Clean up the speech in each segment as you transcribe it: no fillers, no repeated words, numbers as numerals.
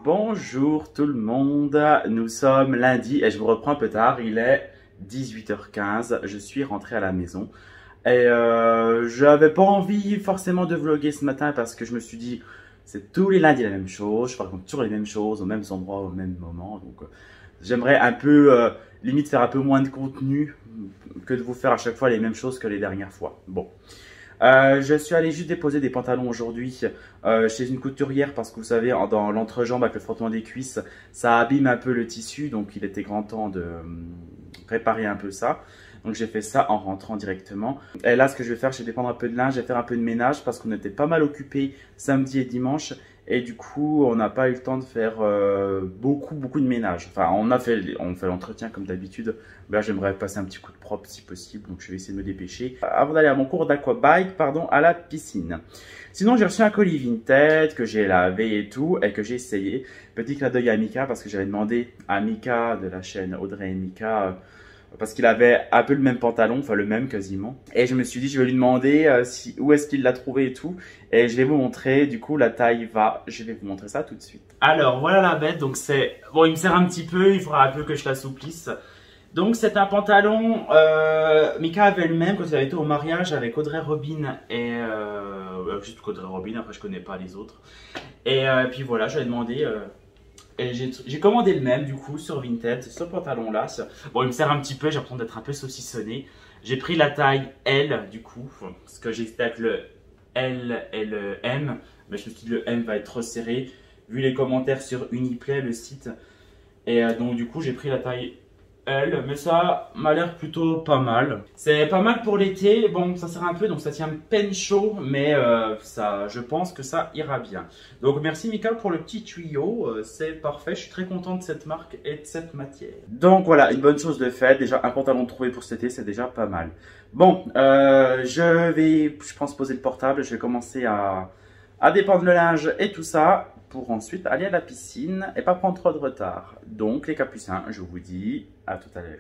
Bonjour tout le monde, nous sommes lundi et je vous reprends un peu tard, il est 18h15, je suis rentré à la maison et j'avais pas envie forcément de vlogger ce matin parce que je me suis dit c'est tous les lundis la même chose, je raconte toujours les mêmes choses aux mêmes endroits au même moment, donc j'aimerais un peu limite faire un peu moins de contenu que de vous faire à chaque fois les mêmes choses que les dernières fois. Bon. Je suis allé juste déposer des pantalons aujourd'hui chez une couturière parce que vous savez, dans l'entrejambe avec le frottement des cuisses, ça abîme un peu le tissu. Donc il était grand temps de réparer un peu ça. Donc j'ai fait ça en rentrant directement. Et là, ce que je vais faire, c'est dépendre un peu de linge, je vais faire un peu de ménage parce qu'on était pas mal occupés samedi et dimanche. Et du coup, on n'a pas eu le temps de faire beaucoup de ménage. Enfin, on fait l'entretien comme d'habitude. Là, j'aimerais passer un petit coup de propre si possible. Donc, je vais essayer de me dépêcher avant d'aller à mon cours d'aquabike, à la piscine. Sinon, j'ai reçu un colis Vinted que j'ai lavé et tout et que j'ai essayé. Petit clin d'œil à Mika parce que j'avais demandé à Mika de la chaîne Audrey et Mika parce qu'il avait un peu le même pantalon, enfin le même quasiment. Et je me suis dit, je vais lui demander où est-ce qu'il l'a trouvé et tout. Et je vais vous montrer, du coup, la taille va. Je vais vous montrer ça tout de suite. Alors, voilà la bête. Donc, c'est. Bon, il me sert un petit peu, il faudra un peu que je l'assouplisse. Donc, c'est un pantalon. Mika avait le même quand il avait été au mariage avec Audrey Robin et. Juste Audrey Robin, après, je connais pas les autres. Et puis voilà, je lui ai demandé. Et j'ai commandé le même du coup sur Vinted, ce pantalon là. Bon, il me sert un petit peu, j'ai l'impression d'être un peu saucissonné. J'ai pris la taille L du coup, parce que j'hésitais avec le L et le M. Mais je me suis dit le M va être trop serré, vu les commentaires sur Uniplay, le site. Et donc du coup j'ai pris la taille L, mais ça m'a l'air plutôt pas mal. C'est pas mal pour l'été, bon ça sert un peu, donc ça tient peine chaud, mais ça, je pense que ça ira bien. Donc merci Mika pour le petit tuyau, c'est parfait, je suis très content de cette marque et de cette matière. Donc voilà, une bonne chose de faite, déjà un pantalon trouvé pour cet été, c'est déjà pas mal. Bon, je pense poser le portable, je vais commencer à dépendre le linge et tout ça, pour ensuite aller à la piscine et pas prendre trop de retard. Donc les capucins, je vous dis à tout à l'heure.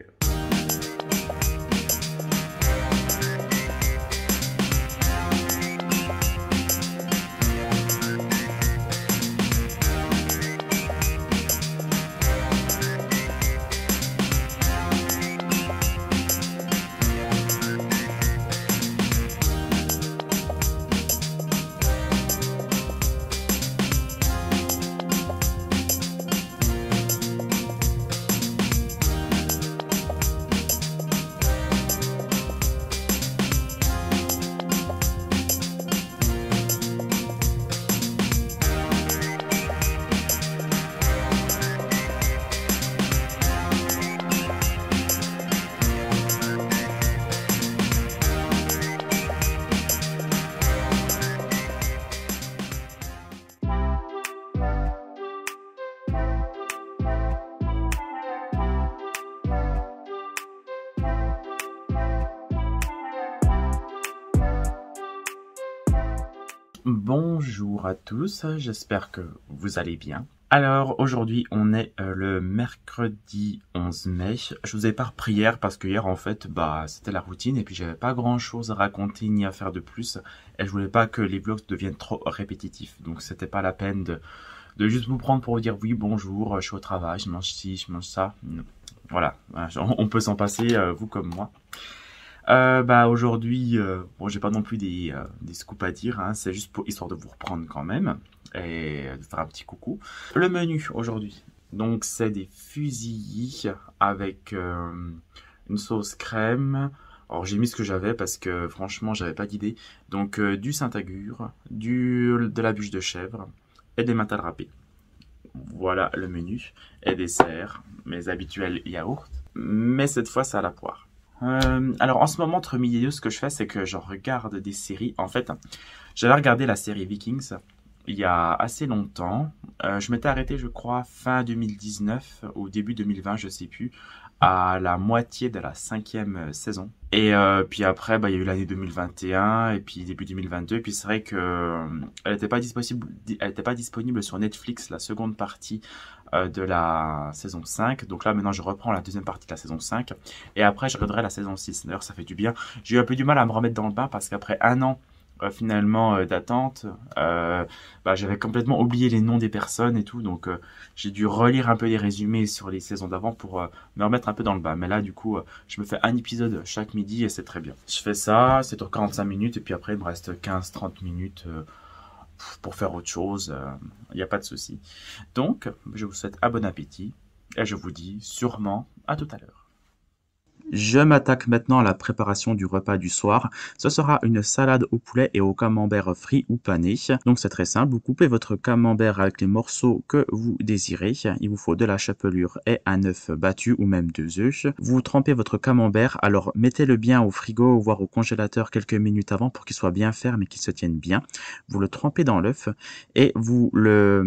Bonjour à tous, j'espère que vous allez bien. Alors aujourd'hui on est le mercredi 11 mai. Je vous ai pas repris hier parce que hier en fait c'était la routine et puis j'avais pas grand chose à raconter ni à faire de plus et je voulais pas que les vlogs deviennent trop répétitifs. Donc c'était pas la peine de juste vous prendre pour vous dire oui bonjour, je suis au travail, je mange ci, je mange ça. Voilà, on peut s'en passer, vous comme moi. Aujourd'hui, bon, j'ai pas non plus des scoops à dire, hein, c'est juste pour histoire de vous reprendre quand même et de faire un petit coucou. Le menu aujourd'hui, donc c'est des fusillis avec une sauce crème. Alors j'ai mis ce que j'avais parce que franchement j'avais pas d'idée. Donc du Saint-Agur, de la bûche de chèvre et des mentales râpées. Voilà le menu et dessert, mes habituels yaourts, mais cette fois c'est à la poire. Alors en ce moment entre midi et deux, ce que je fais c'est que je regarde des séries. En fait j'avais regardé la série Vikings il y a assez longtemps. Je m'étais arrêté je crois fin 2019 ou début 2020, je sais plus, à la moitié de la 5e saison. Et puis après il y a eu l'année 2021 et puis début 2022. Et puis c'est vrai que elle n'était pas disponible sur Netflix, la seconde partie de la saison 5. Donc là maintenant je reprends la deuxième partie de la saison 5 et après je regarderai la saison 6. D'ailleurs ça fait du bien. J'ai eu un peu du mal à me remettre dans le bain parce qu'après un an finalement d'attente, j'avais complètement oublié les noms des personnes et tout, donc j'ai dû relire un peu les résumés sur les saisons d'avant pour me remettre un peu dans le bas. Mais là, du coup, je me fais un épisode chaque midi et c'est très bien. Je fais ça, c'est sur 45 minutes et puis après, il me reste 15-30 minutes pour faire autre chose. Il n'y a pas de souci. Donc, je vous souhaite un bon appétit et je vous dis sûrement à tout à l'heure. Je m'attaque maintenant à la préparation du repas du soir. Ce sera une salade au poulet et au camembert frit ou pané. Donc c'est très simple, vous coupez votre camembert avec les morceaux que vous désirez. Il vous faut de la chapelure et un œuf battu ou même 2 œufs. Vous trempez votre camembert, alors mettez-le bien au frigo voire au congélateur quelques minutes avant pour qu'il soit bien ferme et qu'il se tienne bien. Vous le trempez dans l'œuf et vous le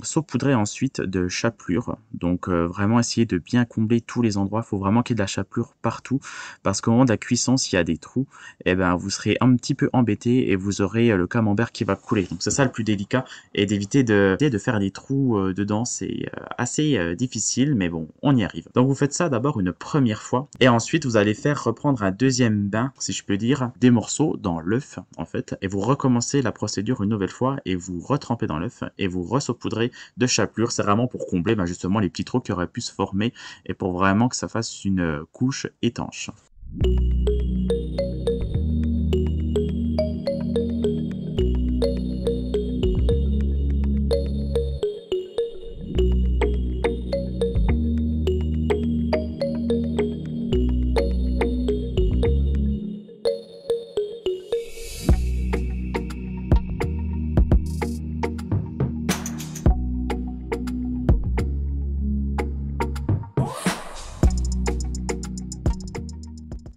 saupoudrez ensuite de chapelure. Donc vraiment essayer de bien combler tous les endroits. Il faut vraiment qu'il y ait de la chapelure partout parce qu'au moment de la cuisson, s'il y a des trous, vous serez un petit peu embêté et vous aurez le camembert qui va couler. Donc c'est ça le plus délicat, et d'éviter de faire des trous dedans. C'est assez difficile, mais bon, on y arrive. Donc vous faites ça d'abord une première fois et ensuite vous allez faire reprendre un deuxième bain, si je peux dire, des morceaux dans l'œuf en fait, et vous recommencez la procédure une nouvelle fois et vous retrempez dans l'œuf et vous resaupoudrez de chapelure. C'est vraiment pour combler justement les petits trous qui auraient pu se former et pour vraiment que ça fasse une couche étanche.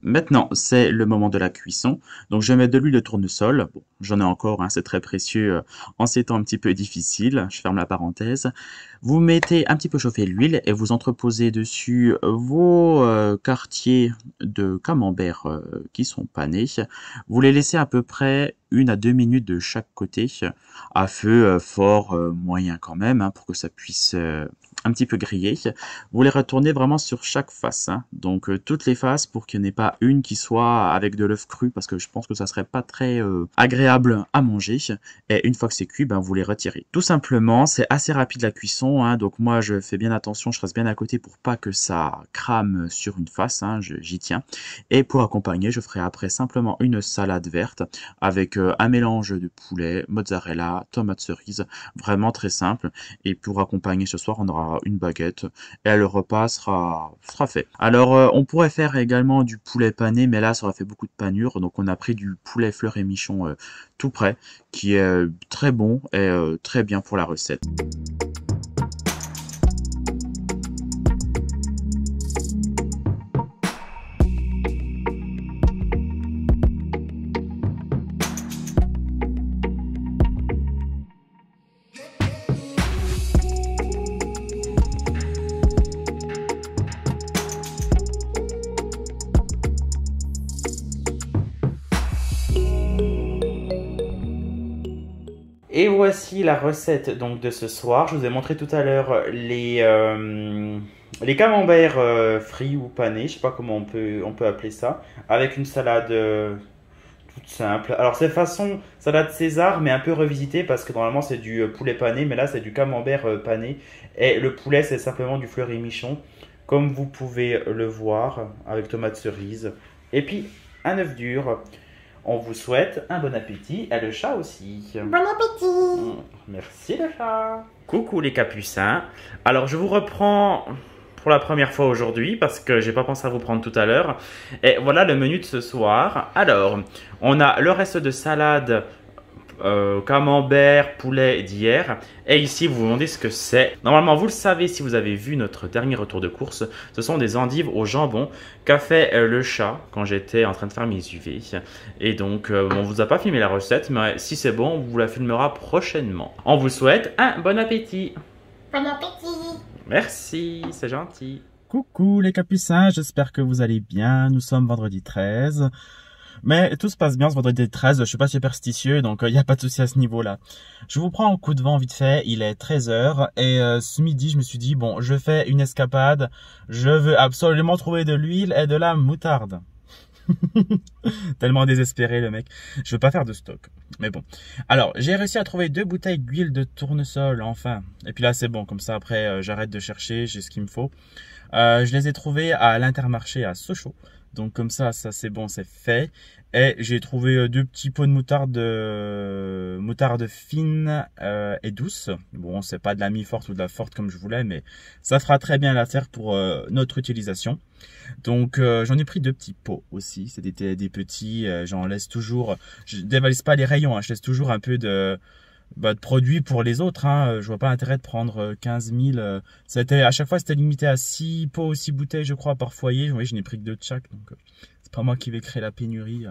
Maintenant, c'est le moment de la cuisson. Donc, je mets de l'huile de tournesol. Bon, j'en ai encore, c'est très précieux en ces temps un petit peu difficiles. Je ferme la parenthèse. Vous mettez un petit peu chauffer l'huile et vous entreposez dessus vos quartiers de camembert qui sont panés. Vous les laissez à peu près 1 à 2 minutes de chaque côté, à feu fort, moyen quand même, pour que ça puisse un petit peu griller. Vous les retournez vraiment sur chaque face, donc toutes les faces pour qu'il n'y en ait pas une qui soit avec de l'œuf cru, parce que je pense que ça serait pas très agréable à manger. Et une fois que c'est cuit, vous les retirez. Tout simplement, c'est assez rapide la cuisson, donc moi je fais bien attention, je reste bien à côté pour pas que ça crame sur une face, j'y tiens. Et pour accompagner, je ferai après simplement une salade verte avec un mélange de poulet, mozzarella, tomates cerises, vraiment très simple. Et pour accompagner ce soir, on aura une baguette et le repas sera fait. Alors on pourrait faire également du poulet pané, mais là ça aurait fait beaucoup de panure, donc on a pris du poulet fleur et michon tout prêt, qui est très bon et très bien pour la recette. Et voici la recette donc de ce soir. Je vous ai montré tout à l'heure les camemberts frits ou panés, je sais pas comment on peut appeler ça, avec une salade toute simple. Alors c'est façon salade César, mais un peu revisité parce que normalement c'est du poulet pané, mais là c'est du camembert pané. Et le poulet c'est simplement du fleury michon, comme vous pouvez le voir, avec tomates cerises. Et puis un œuf dur. On vous souhaite un bon appétit et le chat aussi. Bon appétit. Merci le chat. Coucou les capucins. Alors je vous reprends pour la première fois aujourd'hui parce que j'ai pas pensé à vous prendre tout à l'heure. Et voilà le menu de ce soir. Alors, on a le reste de salade camembert, poulet d'hier. Et ici, vous vous demandez ce que c'est. Normalement, vous le savez si vous avez vu notre dernier retour de course. Ce sont des endives au jambon qu'a fait le chat quand j'étais en train de faire mes UV. Et donc, on vous a pas filmé la recette, mais si c'est bon, on vous la filmera prochainement. On vous souhaite un bon appétit. Bon appétit. Merci, c'est gentil. Coucou les capucins, j'espère que vous allez bien. Nous sommes vendredi 13. Mais tout se passe bien ce vendredi 13, je suis pas superstitieux, donc il n'y a pas de souci à ce niveau-là. Je vous prends un coup de vent vite fait, il est 13 h et ce midi je me suis dit, bon, je fais une escapade, je veux absolument trouver de l'huile et de la moutarde. Tellement désespéré le mec. Je veux pas faire de stock. Mais bon. Alors, j'ai réussi à trouver 2 bouteilles d'huile de tournesol, enfin. Et puis là, c'est bon. Comme ça, après, j'arrête de chercher. J'ai ce qu'il me faut. Je les ai trouvées à l'Intermarché à Sochaux. Donc comme ça c'est bon, c'est fait. Et j'ai trouvé 2 petits pots de moutarde fine et douce. Bon, c'est pas de la mi-forte ou de la forte comme je voulais, mais ça fera très bien l'affaire pour notre utilisation. Donc j'en ai pris 2 petits pots aussi. C'est des petits, j'en laisse toujours. Je dévalise pas les rayons, hein, je laisse toujours un peu de produits pour les autres, hein. Je vois pas l'intérêt de prendre 15 000. À chaque fois, c'était limité à 6 pots, 6 bouteilles, je crois, par foyer. Oui, je n'ai pris que 2 de chaque, donc c'est pas moi qui vais créer la pénurie.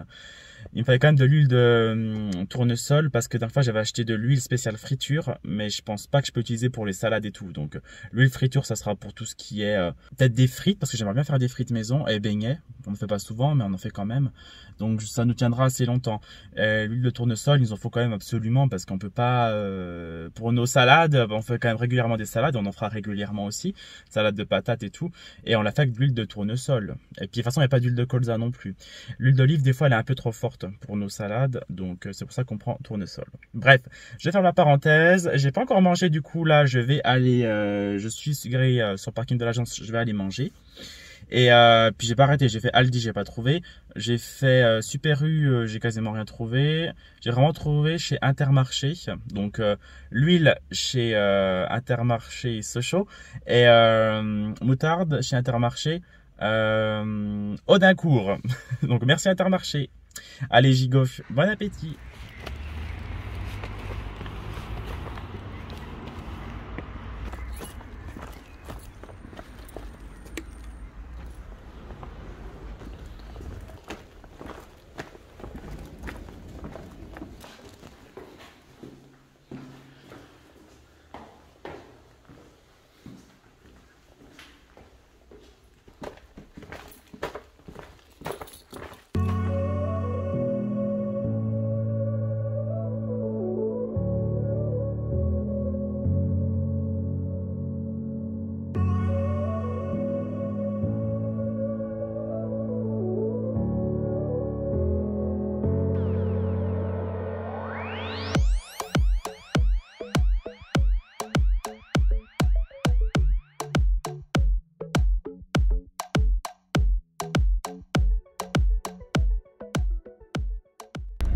Il me fallait quand même de l'huile de tournesol parce que d'un fois j'avais acheté de l'huile spéciale friture, mais je pense pas que je peux utiliser pour les salades et tout. Donc l'huile friture, ça sera pour tout ce qui est peut-être des frites, parce que j'aimerais bien faire des frites maison et beignets. On ne fait pas souvent, mais on en fait quand même. Donc ça nous tiendra assez longtemps. L'huile de tournesol, il nous en faut quand même absolument parce qu'on peut pas. Pour nos salades, on fait quand même régulièrement des salades, on en fera régulièrement aussi, salade de patates et tout. Et on la fait avec de l'huile de tournesol. Et puis de toute façon, il n'y a pas d'huile de colza non plus. L'huile d'olive, des fois, elle est un peu trop forte pour nos salades, donc c'est pour ça qu'on prend tournesol. Bref, je vais faire la parenthèse. J'ai pas encore mangé, du coup là, je vais aller. Je suis sur le parking de l'agence, je vais aller manger. Et puis j'ai pas arrêté, j'ai fait Aldi, j'ai pas trouvé. J'ai fait Super U, j'ai quasiment rien trouvé. J'ai vraiment trouvé chez Intermarché. Donc l'huile chez Intermarché Sochaux et moutarde chez Intermarché Audincourt. Donc merci Intermarché. Allez gigof, bon appétit.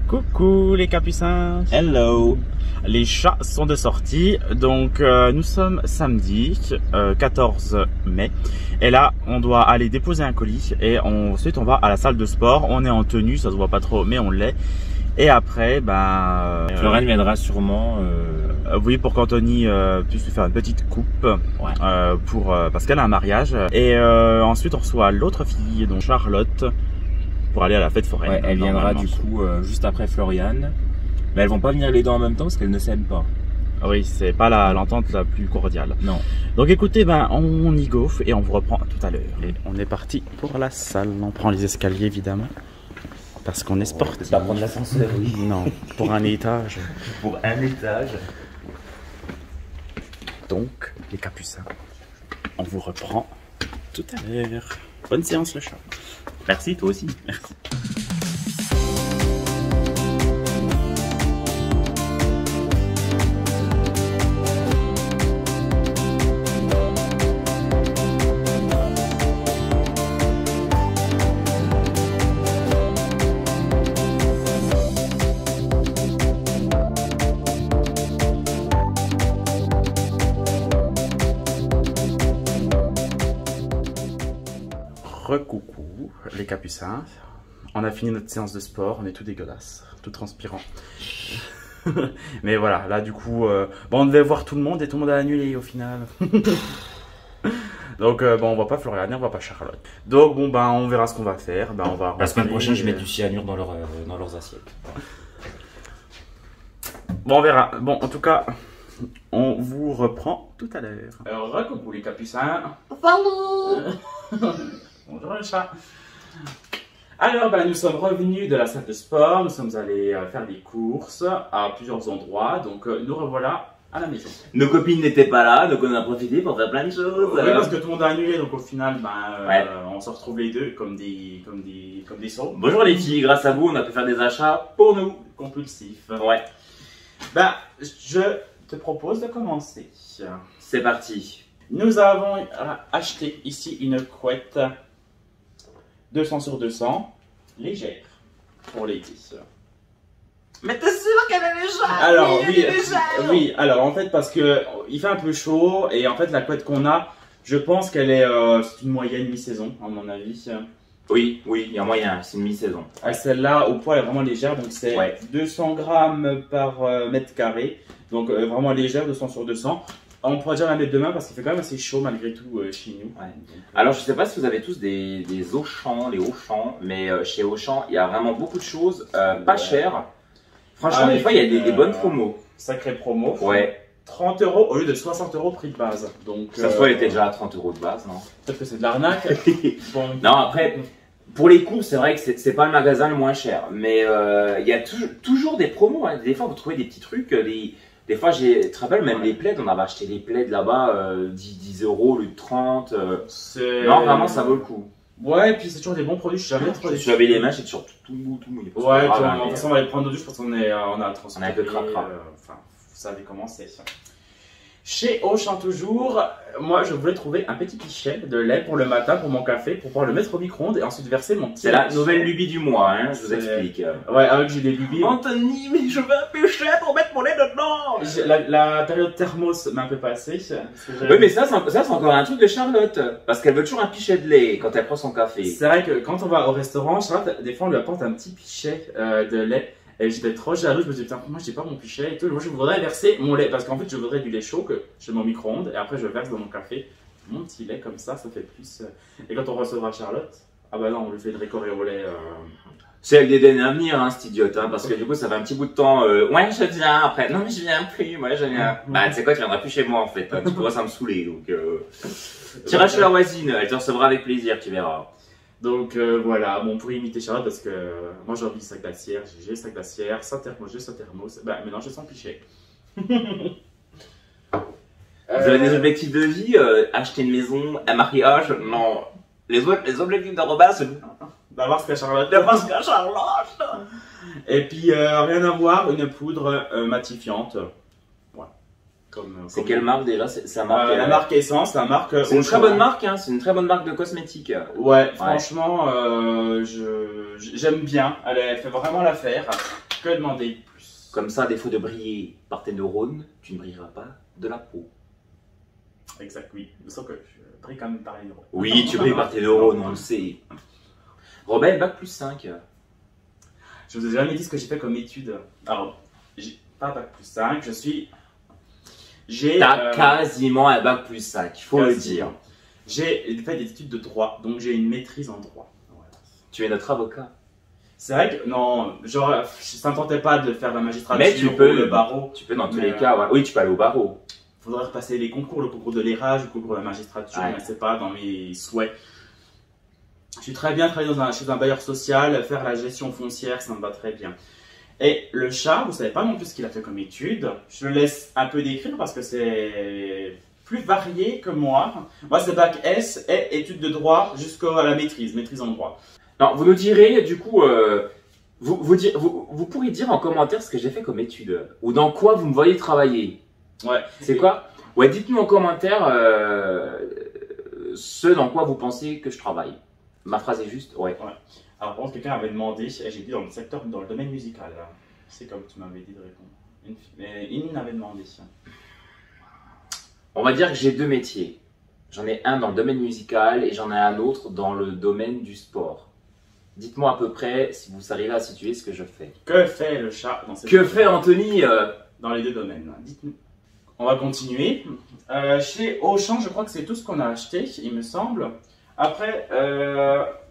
Coucou les capucins. Hello. Les chats sont de sortie, donc nous sommes samedi 14 mai et là on doit aller déposer un colis et ensuite on va à la salle de sport. On est en tenue, ça se voit pas trop mais on l'est, et après Florence viendra sûrement oui, pour qu'Anthony puisse lui faire une petite coupe, ouais. Parce qu'elle a un mariage, et ensuite on reçoit l'autre fille, donc Charlotte, pour aller à la fête foraine. Ouais, elle viendra du coup juste après Floriane. Mais elles vont pas venir les deux en même temps parce qu'elles ne s'aiment pas. Oui, c'est pas l'entente la plus cordiale. Non. Donc écoutez, on y gaufre et on vous reprend tout à l'heure. Et on est parti pour la salle. On prend les escaliers évidemment. Parce qu'on est sportif. Pas prendre l'ascenseur, oui. Non, pour un étage. Pour un étage. Donc, les capucins, on vous reprend tout à l'heure. Bonne séance le chat. Merci, toi aussi. Merci. Recoucou les capucins, on a fini notre séance de sport, on est tout dégueulasse, tout transpirant. Mais voilà, là du coup, on devait voir tout le monde et tout le monde a annulé au final. Donc on voit pas Floriane, on voit pas Charlotte. Donc on verra ce qu'on va faire. On va la semaine prochaine, je mets du cyanure dans leurs assiettes. Bon, on verra. Bon, en tout cas, on vous reprend tout à l'heure. Alors, recoucou les capucins. Salut. Bonjour le chat. Alors, nous sommes revenus de la salle de sport. Nous sommes allés faire des courses à plusieurs endroits. Donc, nous revoilà à la maison. Nos copines n'étaient pas là, donc on a profité pour faire plein de choses. Oui, parce que tout le monde a annulé, donc au final, Ouais. on se retrouve les deux comme des sauts. Bonjour les filles, grâce à vous, on a pu faire des achats pour nous. Compulsifs. Ouais, Je te propose de commencer. c'est parti. Nous avons acheté ici une couette 200 sur 200, légère, pour l'été. Mais t'es sûr qu'elle est légère? Alors elle oui, est légère. oui, alors en fait parce que il fait un peu chaud et en fait la couette qu'on a, je pense qu'elle est c'est une moyenne mi-saison à mon avis. Oui, il y a moyen, c'est une mi-saison. Celle-là au poids elle est vraiment légère, donc c'est 200 grammes par mètre carré, donc vraiment légère, 200 sur 200. On pourra déjà la mettre demain parce qu'il fait quand même assez chaud malgré tout chez nous. Ouais. Alors je sais pas si vous avez tous des Auchan, les Auchan, mais chez Auchan il y a vraiment beaucoup de choses pas chères. Franchement, des fois il y a des bonnes promos. Sacrée promo. Ouais. 30 € au lieu de 60 € prix de base. Donc, Ça se voit, elle était déjà à 30 € de base, non? peut-être que c'est de l'arnaque. Bon. Non, après, pour les courses, c'est vrai que c'est pas le magasin le moins cher. Mais il y a toujours des promos. Hein. Des fois, vous trouvez des petits trucs. Des fois, tu te rappelles, même les plaids, on avait acheté des plaids là-bas, 10 € au lieu de 30. Non, vraiment, ça vaut le coup. Ouais, et puis c'est toujours des bons produits, je suis jamais trop Je déçu. suis lavé les mains, c'est toujours tout mouillé. Ouais, puis de toute façon, on va les prendre au douche parce qu'on est, on a transporté. On est un peu cracra. Enfin, vous savez comment c'est. Chez Auchan toujours, moi je voulais trouver un petit pichet de lait pour le matin, pour mon café, pour pouvoir le mettre au micro-ondes et ensuite verser mon petit. C'est la nouvelle lubie du mois, hein, je vous C'est- explique. Ouais, avec j'ai des lubies. Anthony, mais je veux un pichet pour mettre mon lait dedans. La période thermos m'a un peu passée. Oui, mais ça c'est encore un truc de Charlotte. Parce qu'elle veut toujours un pichet de lait quand elle prend son café. C'est vrai que quand on va au restaurant, Charlotte, des fois on lui apporte un petit pichet de lait. Et j'étais trop jaloux, je me disais, putain, moi j'ai pas mon pichet et tout. Moi je voudrais verser mon lait parce qu'en fait je voudrais du lait chaud que je mets au micro-ondes et après je verse dans mon café mon petit lait comme ça fait plus. Et quand on recevra Charlotte, ah bah non, on lui fait de récoré au lait. C'est avec des dents à venir, hein, cette idiote, hein, parce que du coup ça fait un petit bout de temps. Ouais, je viens après. Non, mais je viens plus, moi je viens. Bah, tu sais quoi, tu viendras plus chez moi en fait. Hein, tu pourras ça me saouler. Donc, tu iras chez la voisine, elle te recevra avec plaisir, tu verras. Donc voilà, bon, pour imiter Charlotte parce que moi j'ai envie de sac glaciaire, j'ai sac glaciaire, sans thermos, j'ai sans thermos. Bah maintenant j'ai sans pichet. Vous avez des objectifs de vie, acheter une maison, un mariage, non. Les objectifs de Robin, c'est D'avoir ce qu'a Charlotte. d'avoir ce qu'a Charlotte. Et puis rien à voir, une poudre matifiante. Voilà. C'est quelle marque déjà? C'est la marque. La marque Essence, la marque. C'est une Auchan. très bonne marque, hein. C'est une très bonne marque de cosmétiques. Ouais, franchement, j'aime bien. Elle fait vraiment l'affaire. Que demander de plus? Comme ça, à défaut de briller par tes neurones, tu ne brilleras pas de la peau. Exact, oui. Sauf que je brille quand même par les neurones. Oui, tu brilles par tes neurones, on le sait. Robin, bac plus 5. Je vous ai jamais dit ce que j'ai fait comme étude. Alors, j'ai pas bac plus 5, j'ai. T'as quasiment un bac plus 5, il faut le dire. J'ai fait des études de droit, donc j'ai une maîtrise en droit. Voilà. Tu es notre avocat. C'est vrai que, non, genre, ça ne tentait pas de faire la magistrature Mais tu peux ou le barreau. Tu peux dans tous Mais, les cas, ouais. Oui, tu peux aller au barreau. Faudrait repasser les concours, le concours de l'érage, le concours de la magistrature, Ouais. mais c'est pas dans mes souhaits. Je suis très bien travailler chez un bailleur social, faire la gestion foncière, ça me va très bien. Et le chat, vous savez pas non plus ce qu'il a fait comme étude. Je le laisse un peu décrire parce que c'est plus varié que moi. Moi, c'est bac S et études de droit jusqu'à la maîtrise en droit. Non, vous nous direz, du coup, vous pourriez dire en commentaire ce que j'ai fait comme étude. Ou dans quoi vous me voyez travailler. Ouais. C'est quoi? Ouais, dites-nous en commentaire ce dans quoi vous pensez que je travaille. Ma phrase est juste, ouais. Alors, par contre, quelqu'un avait demandé, et j'ai dit dans le secteur, dans le domaine musical. Hein. C'est comme tu m'avais dit de répondre. Une avait demandé. On va dire que j'ai deux métiers. J'en ai un dans le domaine musical et j'en ai un autre dans le domaine du sport. Dites-moi à peu près si vous arrivez à situer ce que je fais. Que fait le chat dans cette Que fait Anthony dans les deux domaines? Dites-nous. On va continuer. Chez Auchan, je crois que c'est tout ce qu'on a acheté, il me semble. Après,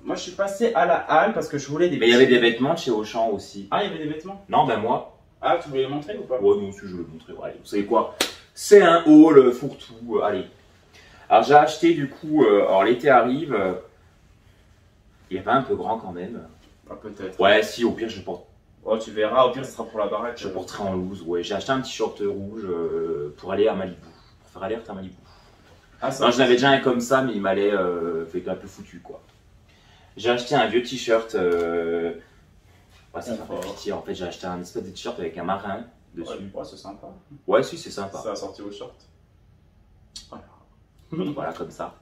moi je suis passé à la halle parce que je voulais des Mais il y avait des vêtements de chez Auchan aussi. Ah, il y avait des vêtements? Non, ben moi. Ah, tu voulais les montrer ou pas? Ouais, non, si je veux le montrer. Allez, vous savez quoi? C'est un haul fourre-tout. Allez. Alors j'ai acheté du coup, alors l'été arrive. Il est pas un peu grand quand même. Ah, peut-être. Ouais, si, au pire je porte Oh, tu verras, au pire, ce sera pour la baraque. Je porterai en loose, ouais. J'ai acheté un t-shirt rouge pour aller à Malibu. Pour faire alerte à Malibu. Ah, ça, Non, j'en avais déjà un comme ça, mais il m'allait fait un peu foutu, quoi. J'ai acheté un vieux t-shirt. Ouais, ça fait un peu pitié. En fait, j'ai acheté un espèce de t-shirt avec un marin dessus. Ouais, c'est sympa. Ouais, si, c'est sympa. Ça a sorti au short. Voilà. Voilà, comme ça.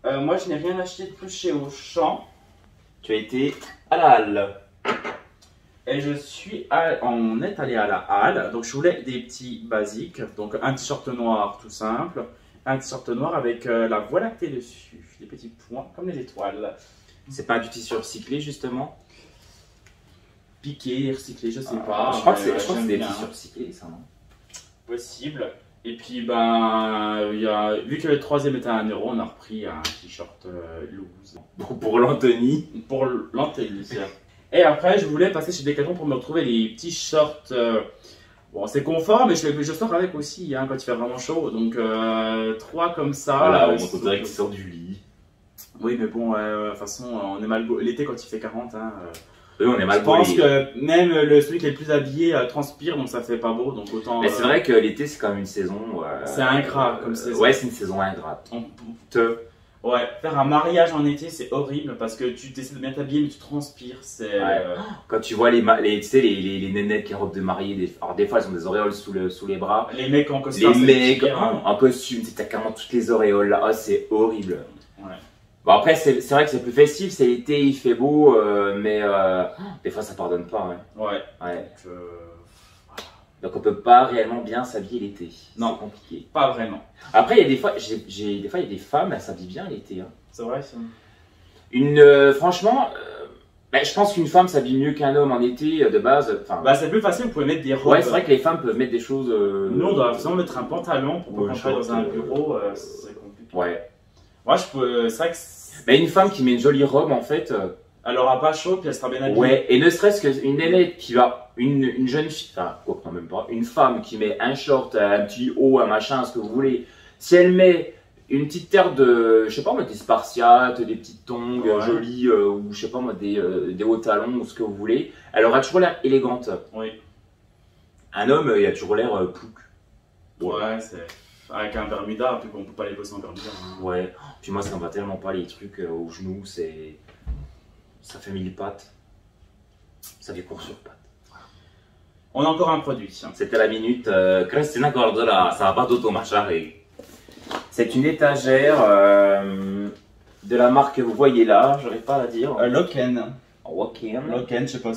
Moi, je n'ai rien acheté de plus chez Auchan. Tu as été à la halle. Et on est allé à la halle. Donc, je voulais des petits basiques. Donc, un t-shirt noir tout simple. Un t-shirt noir avec la voie lactée dessus. Des petits points comme les étoiles. C'est pas du tissu recyclé, justement? Piqué, recyclé, je sais pas. Je crois que c'est j'aime des bien. tissus recyclés, ça, non? Possible. Et puis, ben, vu que le troisième était à 1 euro, on a repris un t-shirt loose. Pour l'Anthony. Pour l'antenne. Et après, je voulais passer chez Decathlon pour me retrouver les petits shorts. Bon, c'est confort, mais je sors avec aussi quand il fait vraiment chaud. Donc, 3 comme ça. Voilà, on dirait qu'il sort du lit. Oui, mais bon, de toute façon, on est mal l'été quand il fait 40. Oui, on est mal Je pense brûlé. que même celui qui est le plus habillé transpire, donc ça fait pas beau. Donc autant. Mais c'est vrai que l'été, c'est quand même une saison. C'est ingrat comme saison. Ouais, c'est une saison ingrate. Ouais, faire un mariage en été, c'est horrible parce que tu essaies de bien t'habiller, mais tu transpires. C'est. Ouais. Quand tu vois tu sais, les nénettes qui robent de mariée, alors des fois elles ont des auréoles sous les bras. Les mecs en costume. Les mecs en costume, tu sais, t'as carrément toutes les auréoles là. Ah, c'est horrible. Ouais. Bon, après, c'est vrai que c'est plus festif, c'est l'été, il fait beau, mais des fois ça pardonne pas. Ouais. Ouais. Donc, Donc on peut pas réellement bien s'habiller l'été. Non. C'est compliqué. pas vraiment. Après, il y a des fois, il y a des femmes, elles s'habillent bien l'été. Hein. C'est vrai ça. Franchement, je pense qu'une femme s'habille mieux qu'un homme en été de base. Bah, c'est plus facile, vous pouvez mettre des robes. Ouais, c'est vrai que les femmes peuvent mettre des choses. Nous, on doit absolument mettre un pantalon pour Ouais, quand on travaille dans un short, bureau, c'est compliqué. Ouais. Moi, c'est vrai que. Mais une femme qui met une jolie robe, en fait. Elle aura pas chaud, puis elle sera bien habillée. Ouais, et ne serait-ce qu'une nénette qui va. Une jeune fille, enfin, quoi que non, même pas. Une femme qui met un short, un petit haut, un machin, ce que vous voulez. Si elle met une petite paire de, je sais pas moi, des spartiates, des petites tongs jolies, ou je sais pas moi, des hauts talons, ou ce que vous voulez, elle aura toujours l'air élégante. Oui. Un homme, il a toujours l'air plouc. Ouais, c'est. Avec un Bermuda, puis on peut pas les bosser en Bermuda. Ouais. Puis moi, ça me va tellement pas les trucs aux genoux, ça fait 1000 pattes. Ça fait court sur pattes. On a encore un produit. C'était la minute Cristina Cordula, ça va pas d'auto-macharé. C'est une étagère de la marque que vous voyez là, j'arrive pas à la dire. Loken. Loken. Loken, je sais pas,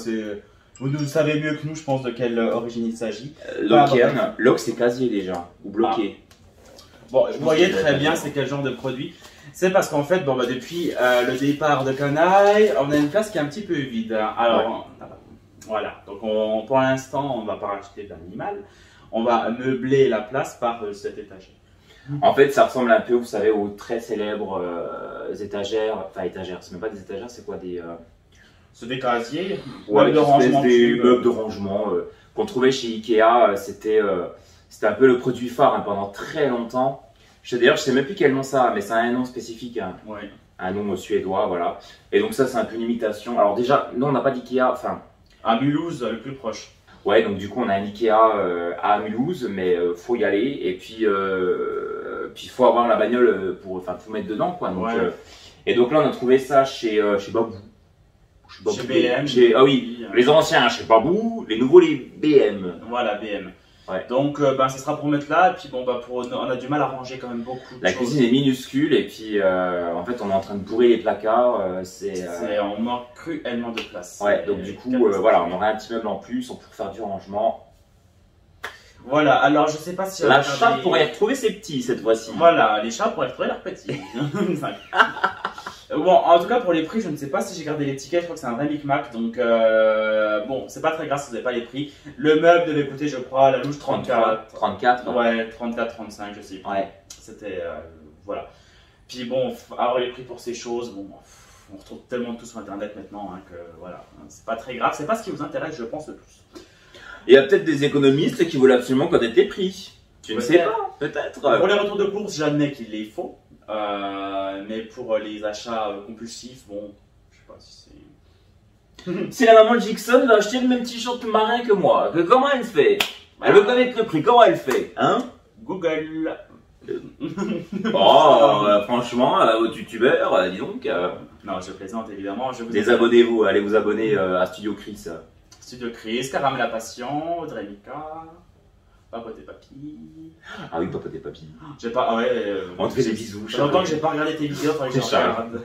vous savez mieux que nous, je pense, de quelle origine il s'agit. Loken. Lock, c'est casier déjà, ou bloqué. Bon, vous voyez très bien c'est quel genre de produit. C'est parce qu'en fait, depuis le départ de Canaille, on a une place qui est un petit peu vide. Alors, voilà. Donc, pour l'instant, on ne va pas racheter d'animal. On va meubler la place par cette étagère. En fait, ça ressemble un peu, vous savez, aux très célèbres étagères. Enfin, étagères, c'est même pas des étagères, c'est quoi des. C'est des casiers, meubles de rangement. Des tube. meubles de rangement qu'on trouvait chez Ikea. C'était un peu le produit phare pendant très longtemps. D'ailleurs, je sais même plus quel nom ça a, mais ça a un nom spécifique. Ouais. Un nom suédois, voilà. Et donc ça, c'est un peu une imitation. Alors déjà, nous, on n'a pas d'Ikea, enfin... À Mulhouse, le plus proche. Ouais, donc du coup, on a un Ikea à Mulhouse, mais faut y aller. Et puis, faut avoir la bagnole pour tout mettre dedans, quoi. Donc, et donc là, on a trouvé ça chez Babou. Chez BM. Ah oui, les anciens chez Babou, les nouveaux, les BM. Voilà, BM. Ouais. Donc, ça sera pour mettre là, et puis on a du mal à ranger quand même beaucoup de La choses. cuisine est minuscule, et puis en fait, on est en train de bourrer les placards. On manque cruellement de place. Ouais, donc du coup, voilà, on aurait un petit meuble en plus pour faire du rangement. Voilà, alors je sais pas si... La chatte pourrait retrouver ses petits cette fois-ci. Voilà, les chats pourraient retrouver leurs petits. Bon, en tout cas, pour les prix, je ne sais pas si j'ai gardé l'étiquette, je crois que c'est un vrai micmac, donc bon, c'est pas très grave si vous n'avez pas les prix. Le meuble devait coûter, je crois, à la louche 34. 34 Ouais, 34, 35, je sais plus. Ouais. C'était, voilà. Puis bon, avoir les prix pour ces choses, bon, on retrouve tellement de tout sur internet maintenant que voilà, c'est pas très grave, c'est pas ce qui vous intéresse, je pense, le plus. Il y a peut-être des économistes qui voulaient absolument connaître les prix. Tu ne sais pas, peut-être. Pour les retours de course, j'admets qu'il les faut. Mais pour les achats compulsifs, bon, je sais pas si c'est... Si la maman de Jackson va acheter le même t-shirt marin que moi, comment elle fait? Elle veut connaître le prix, comment elle fait? Hein? Google. Oh, franchement, votre youtubeur, dis donc. Non, je plaisante évidemment. Je vous Désabonnez-vous, allez vous abonner à Studio Chris. Studio Chris, Caramel la Passion, Audrey Mika, Papote et Papy. Ah oui, papa des papilles. J'ai pas. Ah ouais. On te fait des bisous. Ça fait longtemps que j'ai pas regardé tes vidéos, faudrait que je C'est ça. regarde.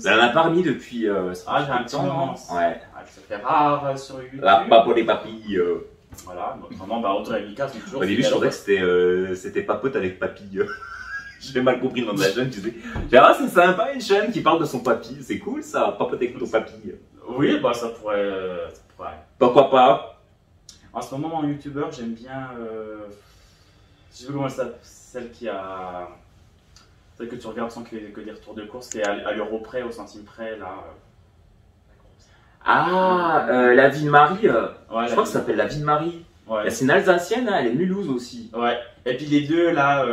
Elle en a pas remis depuis. Ah, j'ai un petit moment. Ouais. Ah, ça fait rare sur YouTube. La papo des papilles. Voilà, donc vraiment, bah, Audrey et Mika sont toujours. Au début, je fidèles. pensais que c'était papote avec papille. J'ai mal compris le nom de la chaîne, tu sais. J'ai dit, ah, c'est sympa une chaîne qui parle de son papy. C'est cool ça, papote avec ton papy. Oui, bah, ça pourrait. Pourquoi pas? En ce moment, en youtubeur, j'aime bien. Je sais plus comment elle s'appelle, celle que tu regardes sans que des retours de course, qui est à l'euro près, au centime près, là. Ah, la vie de Marie. Ouais, Je crois que ça s'appelle la vie de Marie. Ouais. C'est une Alsacienne, hein, elle est de Mulhouse aussi. Ouais. Et puis les deux, là,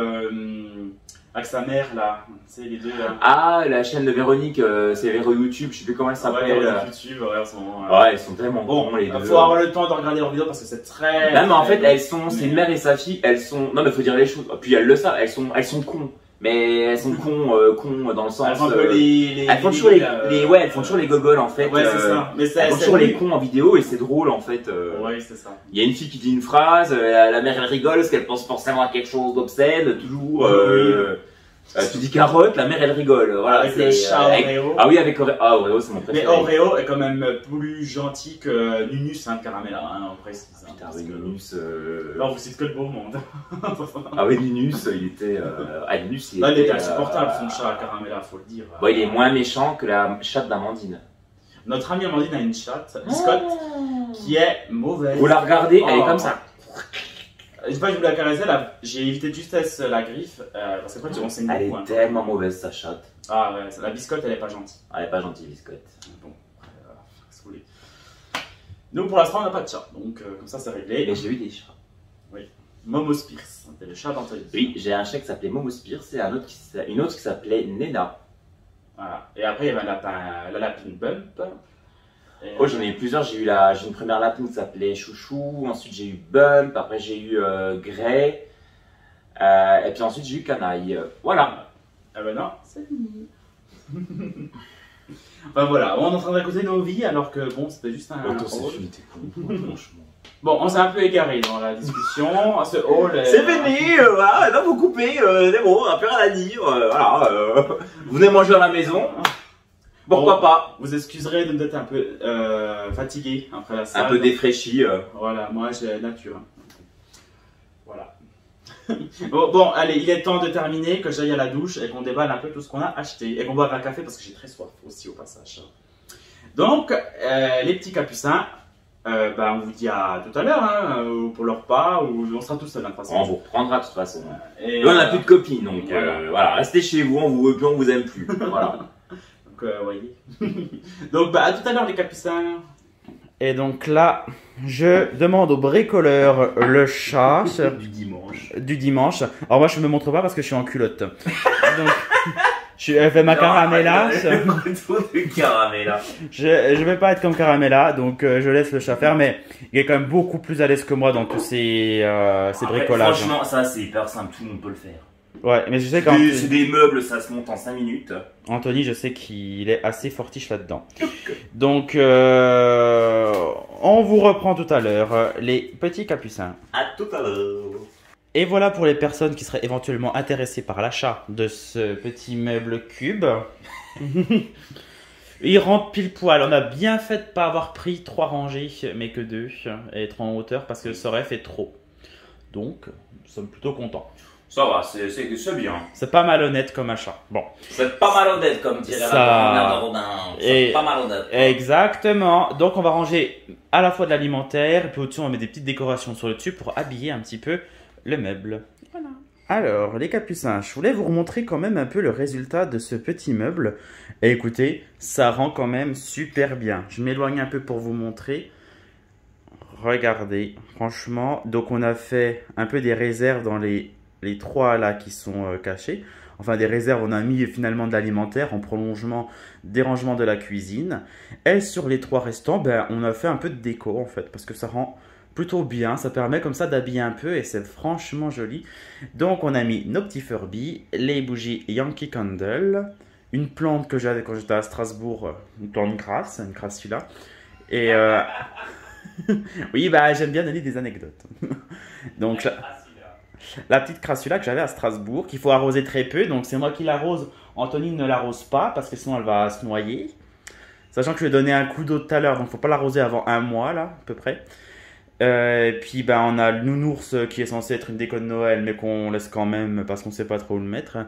avec sa mère, là. Tu sais, les deux, là. Ah, la chaîne de Véronique, c'est Véro YouTube, je sais plus comment elle s'appelle. Ouais, YouTube, ouais, en ce moment. Ouais, elles sont tellement Bon, bons les il deux. faut avoir le temps de regarder leurs vidéos parce que c'est très. Non, mais en fait, très- c'est une mère et sa fille, elles sont. Non, mais faut dire les choses. Puis elles le savent, elles sont cons. Mais elles sont cons dans le sens. Elles font un peu les. Elles font toujours ouais, elles font toujours les gogoles en fait. Ouais, c'est ça. Mais Elles font toujours les cons en vidéo et c'est drôle en fait. Ouais, c'est ça. Il y a une fille qui dit une phrase, la mère elle rigole parce qu'elle pense forcément à quelque chose d'obscène, toujours. Tu dis carotte, la mère elle rigole. Voilà, Avec le chat Oreo. Ah oui, avec Oreo. Ah, Oreo c'est mon préféré. Mais Oreo est quand même plus gentil que Nunus, hein, le caramel, hein, on précise. Hein, Putain, parce oui, que- Nunus. Là, on vous cite que le beau monde. Ah oui, Nunus, il était. Nunus, Là, il était insupportable, son chat caramel, faut le dire. Bon, il est moins méchant que la chatte d'Amandine. Notre amie Amandine a une chatte, Biscotte, qui est mauvaise. Vous la regardez, elle est Oh. comme ça. Je sais pas, je voulais la caresser, là, j'ai évité de justesse la griffe, parce qu'après, on saigne Elle beaucoup. est Hein. tellement mauvaise, sa chatte. Ah ouais, la biscotte, elle est pas gentille. Elle est pas gentille, biscotte. Bon, qu'est-ce que vous voulez. Nous, pour l'instant, on n'a pas de chat, donc comme ça, c'est réglé. Mais j'ai eu des chats. Momo Spears, c'était le chat d'Anthony. Oui, j'ai un chat qui s'appelait Momo Spears et une autre qui s'appelait Nena. Voilà. Et après, il y avait la lapine Bump. Et, Oh, j'en ai eu plusieurs. J'ai une première lapine qui s'appelait Chouchou. Ensuite, j'ai eu Bump. Après, j'ai eu Grey. Et puis ensuite, j'ai eu Canaille. Voilà. Ah ben non, c'est fini. Enfin voilà, on est en train d'écouter nos vies alors que bon, c'était juste un haul. t'es con, franchement. Bon, on s'est un peu égaré dans la discussion. Ce haul est... C'est fini, voilà, non, vous coupez, c'est bon, on n'a plus rien à dire. Voilà, vous venez manger à la maison. Pourquoi Bon, pas? Vous excuserez de m'être un peu fatigué après la salle. Un peu défraîchi. Voilà, moi j'ai nature. Voilà. bon, allez, il est temps de terminer, que j'aille à la douche et qu'on déballe un peu tout ce qu'on a acheté. Et qu'on boive un café parce que j'ai très soif aussi au passage. Donc, les petits capucins, on vous dit à tout à l'heure, hein, ou pour le repas, ou on sera tous seuls de toute façon. On vous reprendra de toute façon. Et, Là, on n'a plus de copines, donc voilà. voilà, restez chez vous, on vous veut plus, on vous aime plus. Voilà. Donc, voyez. Donc, à tout à l'heure, les capucins. Et donc là, je demande au bricoleur le chat Du dimanche. Alors moi, je me montre pas parce que je suis en culotte. Donc, je fais ma Caramella. Le couteau de Caramella. Je vais pas être comme Caramella, donc je laisse le chat faire, mais il est quand même beaucoup plus à l'aise que moi dans tous ces bricolages. Franchement, ça c'est hyper simple, tout le monde peut le faire. Ouais, mais je sais C'est des meubles, ça se monte en 5 minutes. Anthony, je sais qu'il est assez fortiche là-dedans. Donc, on vous reprend tout à l'heure, les petits capucins. À tout à l'heure. Et voilà pour les personnes qui seraient éventuellement intéressées par l'achat de ce petit meuble cube. Il rentre pile poil. On a bien fait de pas avoir pris 3 rangées, mais que 2, et 3 en hauteur parce que ça aurait fait trop. Donc, nous sommes plutôt contents. Ça va, c'est bien. C'est pas malhonnête comme achat. Bon. C'est pas malhonnête comme dirait Ça- la grand-mère de Rodin. Et- C'est pas malhonnête. Exactement. Donc, on va ranger à la fois de l'alimentaire, et puis au-dessus, on met des petites décorations sur le dessus pour habiller un petit peu le meuble. Voilà. Alors, les capucins, je voulais vous remontrer quand même un peu le résultat de ce petit meuble. Et écoutez, ça rend quand même super bien. Je m'éloigne un peu pour vous montrer. Regardez, franchement. Donc, on a fait un peu des réserves dans les 3 là qui sont cachés. enfin des réserves, on a mis finalement de l'alimentaire en prolongement des rangements de la cuisine. Et sur les 3 restants, ben, on a fait un peu de déco en fait, parce que ça rend plutôt bien, ça permet comme ça d'habiller un peu et c'est franchement joli. Donc on a mis nos petits Furby, les bougies Yankee Candle, une plante que j'avais quand j'étais à Strasbourg, une plante grasse, une crassula. Et oui, bah j'aime bien donner des anecdotes. Donc la petite crassula que j'avais à Strasbourg, qu'il faut arroser très peu, donc c'est moi qui l'arrose. Antonine ne l'arrose pas parce que sinon elle va se noyer. Sachant que je lui ai donné un coup d'eau tout à l'heure, donc faut pas l'arroser avant 1 mois là, à peu près. Et puis ben, on a le nounours qui est censé être une déco de Noël mais qu'on laisse quand même parce qu'on sait pas trop où le mettre.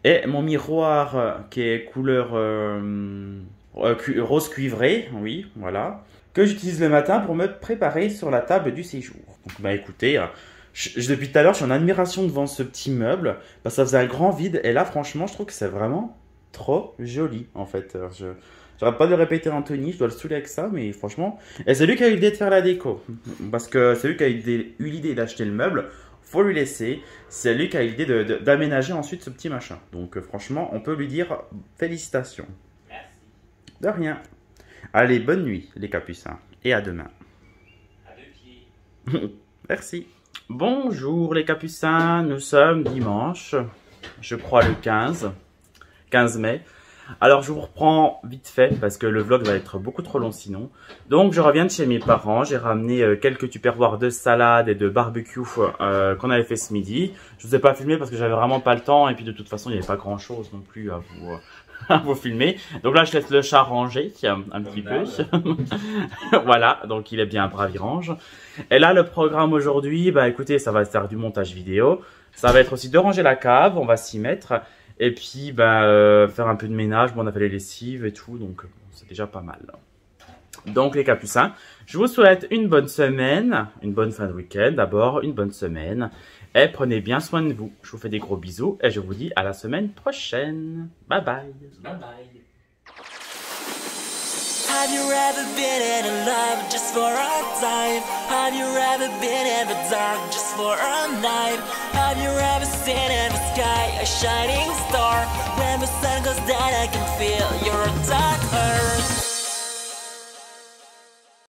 Et mon miroir qui est couleur rose cuivré, oui, voilà, que j'utilise le matin pour me préparer sur la table du séjour. Donc bah écoutez, depuis tout à l'heure je suis en admiration devant ce petit meuble, parce que ça faisait un grand vide et là franchement je trouve que c'est vraiment trop joli en fait. J'arrête pas de le répéter à Anthony, je dois le saouler avec ça, mais franchement... Et c'est lui qui a eu l'idée de faire la déco. Parce que c'est lui qui a eu l'idée d'acheter le meuble. Faut lui laisser. C'est lui qui a eu l'idée d'aménager ensuite ce petit machin. Donc franchement, on peut lui dire félicitations. Merci. De rien. Allez, bonne nuit les capucins. Et à demain. À 2 pieds. Merci. Bonjour les capucins, nous sommes dimanche. Je crois le 15 mai. Alors je vous reprends vite fait parce que le vlog va être beaucoup trop long sinon. Donc je reviens de chez mes parents, j'ai ramené quelques tupperwares de salade et de barbecue qu'on avait fait ce midi. Je vous ai pas filmé parce que j'avais vraiment pas le temps et puis de toute façon il n'y avait pas grand chose non plus à vous filmer. Donc là je laisse le chat ranger un petit peu. Voilà, donc il est bien brave, il range. Et là le programme aujourd'hui, bah écoutez, ça va faire du montage vidéo. Ça va être aussi de ranger la cave, on va s'y mettre. Et puis, faire un peu de ménage. Bon, on a fait les lessives et tout, donc c'est déjà pas mal. Donc, les capucins, je vous souhaite une bonne semaine, une bonne fin de week-end. D'abord, une bonne semaine. Et prenez bien soin de vous. Je vous fais des gros bisous et je vous dis à la semaine prochaine. Bye bye. Bye bye. Have you ever been in love just for a time? Have you ever been in the dark just for a night? Have you ever seen in the sky a shining star? When the sun goes down I can feel your dark earth.